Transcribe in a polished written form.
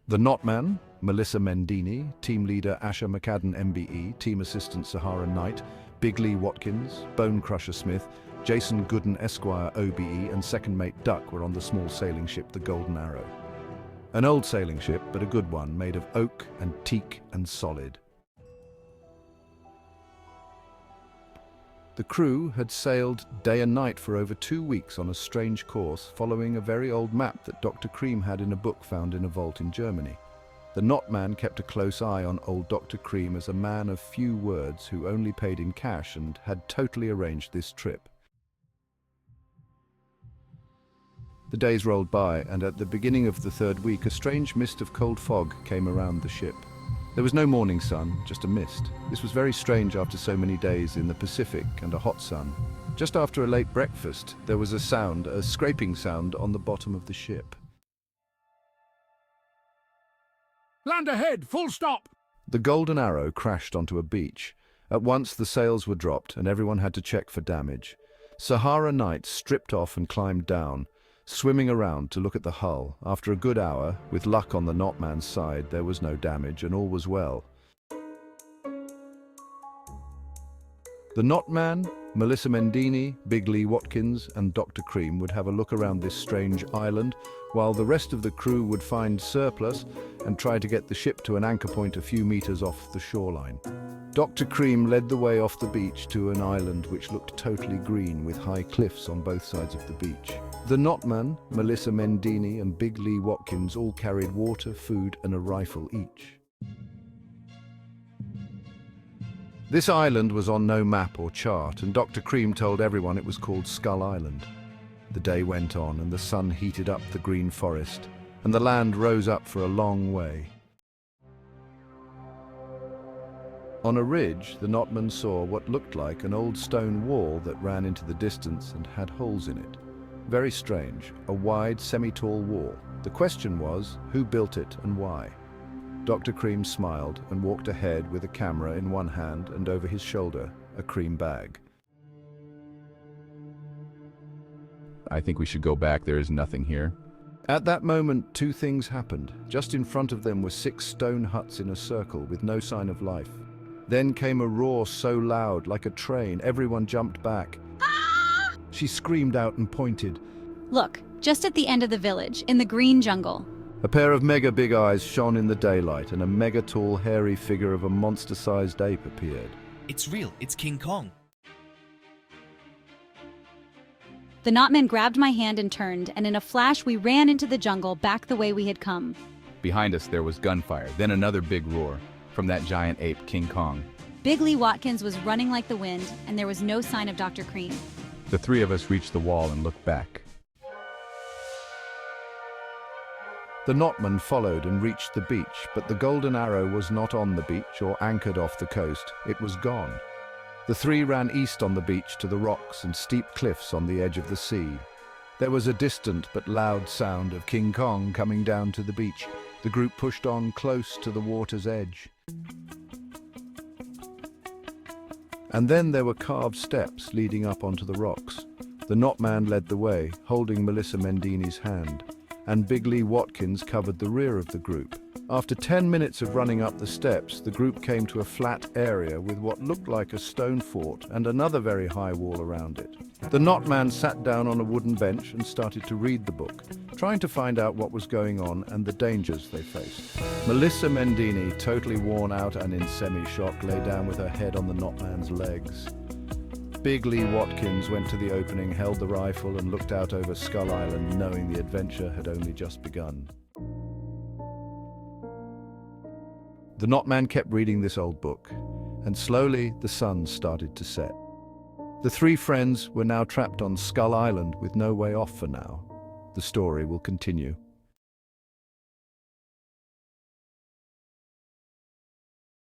The Knotman, Melissa Mendini, team leader Asher McCadden MBE, team assistant Sahara Knight, Big Lee Watkins, Bone Crusher Smith, Jason Gooden Esquire OBE and second mate Duck were on the small sailing ship the Golden Arrow. An old sailing ship, but a good one, made of oak and teak and solid. The crew had sailed day and night for over 2 weeks on a strange course, following a very old map that Dr. Cream had in a book found in a vault in Germany. The Knotman kept a close eye on old Dr. Cream as a man of few words who only paid in cash and had totally arranged this trip. The days rolled by, and at the beginning of the 3rd week, a strange mist of cold fog came around the ship. There was no morning sun, just a mist. This was very strange after so many days in the Pacific and a hot sun. Just after a late breakfast, there was a scraping sound on the bottom of the ship. Land ahead, full stop! The Golden Arrow crashed onto a beach. At once the sails were dropped and everyone had to check for damage. Sahara Knight stripped off and climbed down, swimming around to look at the hull. After a good hour, with luck on the Knotman's side, there was no damage and all was well. The Knotman, Melissa Mendini, Big Lee Watkins and Dr. Cream would have a look around this strange island, while the rest of the crew would find surplus and try to get the ship to an anchor point a few meters off the shoreline. Dr. Cream led the way off the beach to an island which looked totally green with high cliffs on both sides of the beach. The Knotman, Melissa Mendini and Big Lee Watkins all carried water, food and a rifle each. This island was on no map or chart, and Dr. Cream told everyone it was called Skull Island. The day went on and the sun heated up the green forest, and the land rose up for a long way. On a ridge, the Knotman saw what looked like an old stone wall that ran into the distance and had holes in it. Very strange, a wide, semi-tall wall. The question was, who built it and why? Dr. Cream smiled and walked ahead with a camera in one hand and over his shoulder, a cream bag. I think we should go back. There is nothing here. At that moment, 2 things happened. Just in front of them were 6 stone huts in a circle with no sign of life. Then came a roar so loud, like a train, everyone jumped back. She screamed out and pointed. Look, just at the end of the village, in the green jungle. A pair of mega big eyes shone in the daylight and a mega tall hairy figure of a monster-sized ape appeared. It's real, it's King Kong. The Knotman grabbed my hand and turned, and in a flash we ran into the jungle back the way we had come. Behind us there was gunfire, then another big roar from that giant ape, King Kong. Big Lee Watkins was running like the wind, and there was no sign of Dr. Cream. The 3 of us reached the wall and looked back. The Knotman followed and reached the beach, but the Golden Arrow was not on the beach or anchored off the coast. It was gone. The 3 ran east on the beach to the rocks and steep cliffs on the edge of the sea. There was a distant but loud sound of King Kong coming down to the beach. The group pushed on close to the water's edge. And then there were carved steps leading up onto the rocks. The Knotman led the way, holding Melissa Mendini's hand, and Big Lee Watkins covered the rear of the group. After 10 minutes of running up the steps, the group came to a flat area with what looked like a stone fort and another very high wall around it. The Knotman sat down on a wooden bench and started to read the book, trying to find out what was going on and the dangers they faced. Melissa Mendini, totally worn out and in semi-shock, lay down with her head on the Knotman's legs. Big Lee Watkins went to the opening, held the rifle and looked out over Skull Island, knowing the adventure had only just begun. The Knotman kept reading this old book, and slowly the sun started to set. The 3 friends were now trapped on Skull Island with no way off for now. The story will continue.